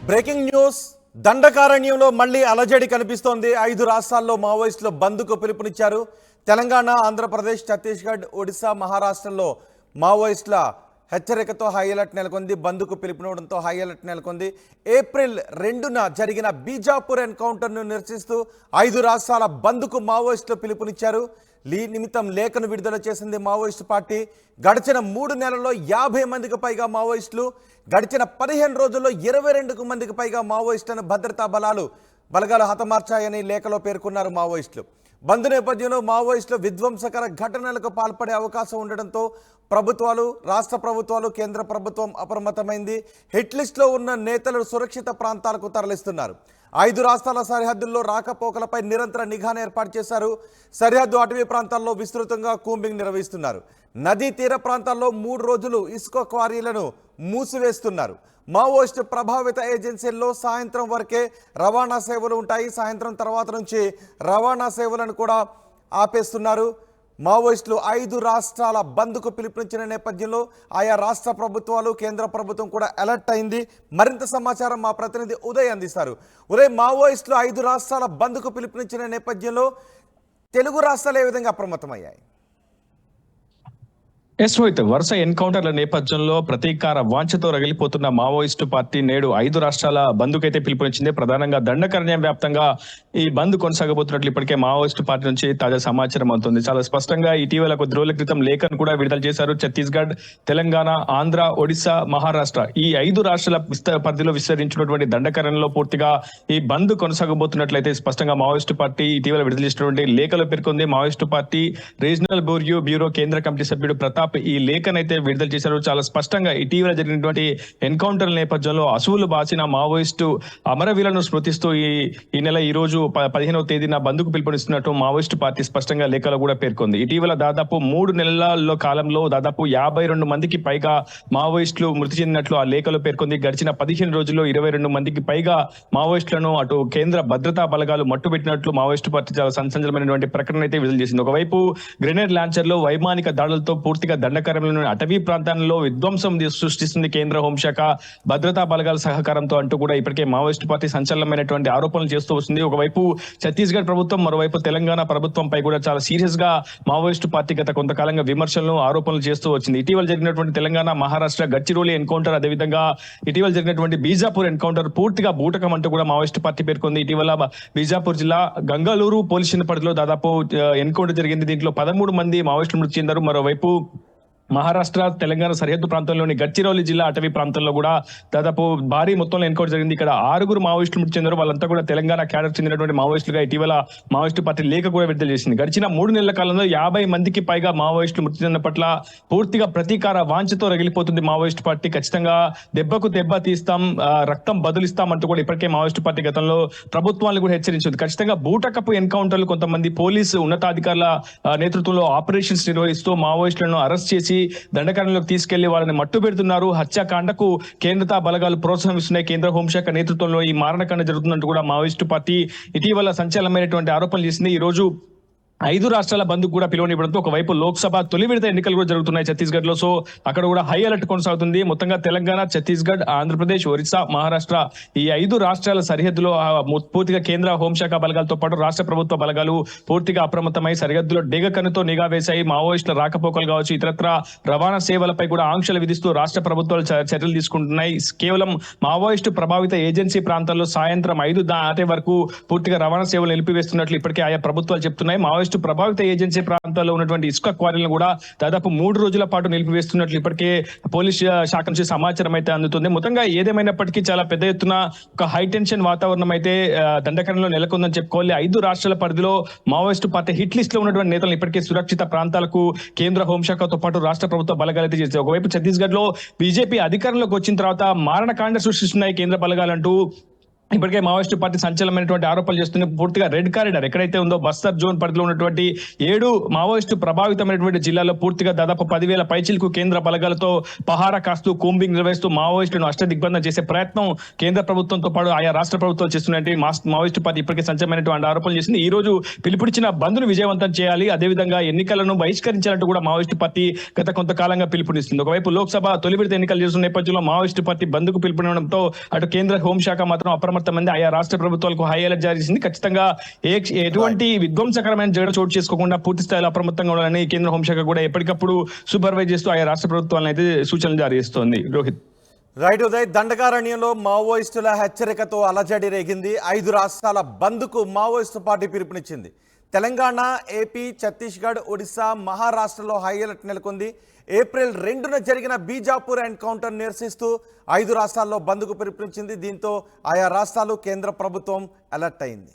Breaking news. దండకారణ్యంలో మళ్లీ అలజడి కనిపిస్తోంది. 5 రాష్ట్రాల్లో మావోయిస్టులు బంద్కు పిలుపునిచ్చారు. తెలంగాణ, ఆంధ్రప్రదేశ్, ఛత్తీస్గఢ్, ఒడిశా, మహారాష్ట్రలో మావోయిస్టుల హెచ్చరికతో హై అలర్ట్ నెలకొంది. బంద్కు పిలుపునివ్వడంతో హై అలర్ట్ నెలకొంది. ఏప్రిల్ 2న జరిగిన బీజాపూర్ ఎన్కౌంటర్ను నిరసిస్తూ 5 రాష్ట్రాల బంద్కు మావోయిస్టులు పిలుపునిచ్చారు. నిమిత్తం లేఖను విడుదల చేసింది మావోయిస్టు పార్టీ. గడిచిన 3 నెలల్లో 50 మందికి పైగా మావోయిస్టులు, గడిచిన 15 రోజుల్లో 22 మందికి పైగా మావోయిస్టులను భద్రతా బలగాలు హతమార్చాయని లేఖలో పేర్కొన్నారు మావోయిస్టులు. బంద్ నేపథ్యంలో మావోయిస్టులు విధ్వంసకర ఘటనలకు పాల్పడే అవకాశం ఉండడంతో ప్రభుత్వాలు, రాష్ట్ర ప్రభుత్వాలు, కేంద్ర ప్రభుత్వం అప్రమత్తమైంది. హిట్ లిస్టులో ఉన్న నేతలు సురక్షిత ప్రాంతాలకు తరలిస్తున్నారు. 5 రాష్ట్రాల సరిహద్దుల్లో రాకపోకలపై నిరంతర నిఘాను ఏర్పాటు చేశారు. సరిహద్దు అటవీ ప్రాంతాల్లో విస్తృతంగా కూంబింగ్ నిర్వహిస్తున్నారు. నదీ తీర ప్రాంతాల్లో 3 రోజులు ఇసుక క్వారీలను మూసివేస్తున్నారు. మావోయిస్టు ప్రభావిత ఏజెన్సీల్లో సాయంత్రం వరకే రవాణా సేవలు ఉంటాయి. సాయంత్రం తర్వాత నుంచి రవాణా సేవలను కూడా ఆపేస్తున్నారు. మావోయిస్టులు 5 రాష్ట్రాల బంద్కు పిలుపునిచ్చిన నేపథ్యంలో ఆయా రాష్ట్ర ప్రభుత్వాలు, కేంద్ర ప్రభుత్వం కూడా అలర్ట్ అయింది. మరింత సమాచారం మా ప్రతినిధి ఉదయ్ అందిస్తారు. ఉదయ్, మావోయిస్టులు 5 రాష్ట్రాల బంద్కు పిలుపునిచ్చిన నేపథ్యంలో తెలుగు రాష్ట్రాలు ఏ విధంగా అప్రమత్తమయ్యాయి? రోహిత్, వరుస ఎన్కౌంటర్ల నేపథ్యంలో ప్రతీకార వాంఛతో రగిలిపోతున్న మావోయిస్టు పార్టీ నేడు 5 రాష్ట్రాల బంద్కైతే పిలుపునిచ్చింది. ప్రధానంగా దండకారణ్యం వ్యాప్తంగా ఈ బంద్ కొనసాగబోతున్నట్లు ఇప్పటికే మావోయిస్టు పార్టీ నుంచి తాజా సమాచారం అవుతుంది. చాలా స్పష్టంగా ఇటీవల కొద్ది రోజుల క్రితం లేఖను కూడా విడుదల చేశారు. ఛత్తీస్గఢ్, తెలంగాణ, ఆంధ్ర, ఒడిశా, మహారాష్ట్ర ఈ 5 రాష్ట్రాల పరిధిలో విస్తరించినటువంటి దండకారణ్యంలో పూర్తిగా ఈ బంద్ కొనసాగబోతున్నట్లయితే స్పష్టంగా మావోయిస్టు పార్టీ ఇటీవల విడుదల చేసినటువంటి లేఖలో పేర్కొంది. మావోయిస్టు పార్టీ రీజనల్ బ్యూరో కేంద్ర కమిటీ సభ్యుడు ప్రతాప్ ఈ లేఖనైతే విడుదల చేశారు. చాలా స్పష్టంగా ఇటీవల జరిగినటువంటి ఎన్కౌంటర్ నేపథ్యంలో అసువులు బాసిన మావోయిస్టు అమరవీరులను స్మృతిస్తూ ఈ నెల ఈ రోజు 15వ తేదీన బంద్కు పిలుపునిస్తున్నట్టు మావోయిస్టు పార్టీ స్పష్టంగా లేఖలో కూడా పేర్కొంది. ఇటీవల దాదాపు 3 నెలల కాలంలో దాదాపు 52 మందికి పైగా మావోయిస్టులు మృతి చెందినట్లు ఆ లేఖలో పేర్కొంది. గడిచిన 15 రోజుల్లో 22 మందికి పైగా మావోయిస్టులను అటు కేంద్ర భద్రతా బలగాలు మట్టుబెట్టినట్లు మావోయిస్టు పార్టీ చాలా సంచలనమైనటువంటి ప్రకటన అయితే విడుదల చేసింది. ఒకవైపు గ్రెనేడ్ లాంచర్లు, వైమానిక దాడులతో పూర్తిగా దండకారణ్యంలోని అటవీ ప్రాంతాల్లో విధ్వంసం సృష్టిస్తుంది కేంద్ర హోంశాఖ, భద్రతా బలగాల సహకారంతో అంటూ కూడా ఇప్పటికే మావోయిస్టు పార్టీ సంచలనమైనటువంటి ఆరోపణలు చేస్తూ వస్తుంది. ఒకవైపు ఛత్తీస్గఢ్ ప్రభుత్వం, మరోవైపు తెలంగాణ ప్రభుత్వంపై కూడా చాలా సీరియస్ గా మావోయిస్టు పార్టీ గత కొంతకాలంగా విమర్శలను, ఆరోపణలు చేస్తూ వచ్చింది. ఇటీవల జరిగినటువంటి తెలంగాణ, మహారాష్ట్ర గడ్చిరోలి ఎన్కౌంటర్, అదేవిధంగా ఇటీవల జరిగినటువంటి బీజాపూర్ ఎన్కౌంటర్ పూర్తిగా బూటకం అంటూ కూడా మావోయిస్టు పార్టీ పేర్కొంది. ఇటీవల బీజాపూర్ జిల్లా గంగాలూరు పోలీస్ స్టేషన్ పరిధిలో దాదాపు ఎన్కౌంటర్ జరిగింది. దీంట్లో 13 మంది మావోయిస్టులు మృతి చెందారు. మరోవైపు మహారాష్ట్ర, తెలంగాణ సరిహద్దు ప్రాంతంలోని గడ్చిరోలి జిల్లా అటవీ ప్రాంతంలో కూడా దాదాపు భారీ మొత్తంలో ఎన్కౌంటర్ జరిగింది. ఇక్కడ 6 మావోయిస్టులు మృతి చెందారు. వాళ్ళంతా కూడా తెలంగాణ క్యాడర్ చెందినటువంటి మావోయిస్టులుగా ఇటీవల మావోయిస్టు పార్టీ లేఖ కూడా విడుదల చేసింది. గడిచిన 3 నెలల కాలంలో 50 మందికి పైగా మావోయిస్టులు మృతి చెందిన పట్ల పూర్తిగా ప్రతీకార వాంఛతో రగిలిపోతుంది మావోయిస్టు పార్టీ. ఖచ్చితంగా దెబ్బకు దెబ్బ తీస్తాం, రక్తం బదులిస్తాం అంటూ కూడా ఇప్పటికే మావోయిస్టు పార్టీ గతంలో ప్రభుత్వాలను కూడా హెచ్చరించింది. ఖచ్చితంగా బూటకపు ఎన్కౌంటర్లు, కొంతమంది పోలీసు ఉన్నతాధికారుల నేతృత్వంలో ఆపరేషన్స్ నిర్వహిస్తూ మావోయిస్టులను అరెస్ట్ చేసి దండకారణ్యంలోకి తీసుకెళ్లి వాళ్ళని మట్టు పెడుతున్నారు. హత్యాకాండకు కేంద్ర బలగాలు ప్రోత్సహిస్తున్నాయి. కేంద్ర హోంశాఖ నేతృత్వంలో ఈ మారణకాండ జరుగుతున్నట్టు కూడా మావోయిస్టు పార్టీ ఇటీవల సంచలనమైనటువంటి ఆరోపణలు చేసింది. ఈ రోజు 5 రాష్ట్రాల బంద్కు కూడా పిలువనివ్వడంతో ఒకవైపు లోక్సభ తొలి విడత ఎన్నికలు కూడా జరుగుతున్నాయి ఛత్తీస్గఢ్ లో. సో అక్కడ కూడా హై అలర్ట్ కొనసాగుతుంది. మొత్తంగా తెలంగాణ, ఛత్తీస్గఢ్, ఆంధ్రప్రదేశ్, ఒరిస్సా, మహారాష్ట్ర ఈ 5 రాష్ట్రాల సరిహద్దులో పూర్తిగా కేంద్ర హోంశాఖ బలగాలతో పాటు రాష్ట్ర ప్రభుత్వ బలగాలు పూర్తిగా అప్రమత్తమై సరిహద్దులో డేగకన్నుతో నిఘా వేశాయి. మావోయిస్టుల రాకపోకలు కావచ్చు, ఇతరత్ర రవాణా సేవలపై కూడా ఆంక్షలు విధిస్తూ రాష్ట్ర ప్రభుత్వాలు చర్యలు తీసుకుంటున్నాయి. కేవలం మావోయిస్టు ప్రభావిత ఏజెన్సీ ప్రాంతాల్లో సాయంత్రం 5 దాటే వరకు పూర్తిగా రవాణా సేవలు నిలిపివేస్తున్నట్లు ఇప్పటికే ఆయా ప్రభుత్వాలు చెప్తున్నాయి. మావోయిస్టు ప్రభావిత ఏజెన్సీ ప్రాంతాల్లో ఉన్నటువంటి ఇసుక క్వారీలను కూడా దాదాపు 3 రోజుల పాటు నిలిపివేస్తున్నట్లు ఇప్పటికే పోలీస్ శాఖ నుంచి సమాచారం అయితే అందుతుంది. మొత్తంగా ఏదేమైనప్పటికీ చాలా పెద్ద ఎత్తున ఒక హై టెన్షన్ వాతావరణం అయితే దండకారణ్యంలో నెలకొందని చెప్పుకోవాలి. 5 రాష్ట్రాల పరిధిలో మావోయిస్టు పార్టీ హిట్ లిస్ట్ లో ఉన్నటువంటి నేతలను ఇప్పటికే సురక్షిత ప్రాంతాలకు కేంద్ర హోంశాఖతో పాటు రాష్ట్ర ప్రభుత్వ బలగాలు అయితే చేశాయి. ఒకవైపు ఛత్తీస్గఢ్ లో బీజేపీ అధికారంలోకి వచ్చిన తర్వాత మారణకాండ సృష్టిస్తున్నాయి కేంద్ర బలగాలంటూ ఇప్పటికే మావోయిస్టు పార్టీ సంచలనమైనటువంటి ఆరోపణలు చేస్తుంది. పూర్తిగా రెడ్ కారిడార్ ఎక్కడైతే ఉందో బస్తర్ జోన్ పరిధిలో ఉన్నటువంటి 7 మావోయిస్టు ప్రభావితమైనటువంటి జిల్లాల్లో పూర్తిగా దాదాపు 10,000 పైచిలకు కేంద్ర బలగాలతో పహారా కాస్తూ కూంబింగ్ నిర్వహిస్తూ మావోయిస్టులను అష్టదిగ్బంధం చేసే ప్రయత్నం కేంద్ర ప్రభుత్వంతో పాటు ఆయా రాష్ట్ర ప్రభుత్వం చేస్తున్నట్టు మావోయిస్టు పార్టీ ఇప్పటికే సంచలనమైనటువంటి ఆరోపణలు చేసింది. ఈ రోజు పిలుపునిచ్చిన బంద్ను విజయవంతం చేయాలి, అదేవిధంగా ఎన్నికలను బహిష్కరించాలంటూ కూడా మావోయిస్టు పార్టీ గత కొంతకాలంగా పిలుపునిస్తుంది. ఒకవైపు లోక్సభ తొలి విడత ఎన్నికలు చేస్తున్న నేపథ్యంలో మావోయిస్టు పార్టీ బంద్కు పిలుపునివ్వడంతో అటు కేంద్ర హోంశాఖ మాత్రం అప్రమత్తమైంది. ఆయా రాష్ట్ర ప్రభుత్వాలకు హై అలర్ట్ జారీ చేసింది. ఖచ్చితంగా ఎటువంటి విధ్వంసకరమైన జగడ చోటు చేసుకోకుండా పూర్తి స్థాయిలో అప్రమత్తంగా ఉండాలని కేంద్ర హోంశాఖ కూడా ఎప్పటికప్పుడు సూపర్వైజ్ చేస్తూ ఆయా రాష్ట్ర ప్రభుత్వాలను అయితే సూచనలు జారీ చేస్తోంది. రోహిత్. రైట్ ఉదయ్, దండకారణ్యంలో మావోయిస్టుల హెచ్చరికతో అలజడి రేగింది. 5 రాష్ట్రాల బంద్కు మావోయిస్టు పార్టీ పిలుపునిచ్చింది. తెలంగాణ, ఏపీ, ఛత్తీస్గఢ్, ఒడిశా, మహారాష్ట్రలో హై అలర్ట్ నెలకొంది. ఏప్రిల్ 2న జరిగిన బీజాపూర్ ఎన్కౌంటర్ నిరసిస్తూ 5 రాష్ట్రాల్లో బంద్కు పిలుపునిచ్చింది. దీంతో ఆయా రాష్ట్రాలు కేంద్ర ప్రభుత్వం అలర్ట్ అయింది.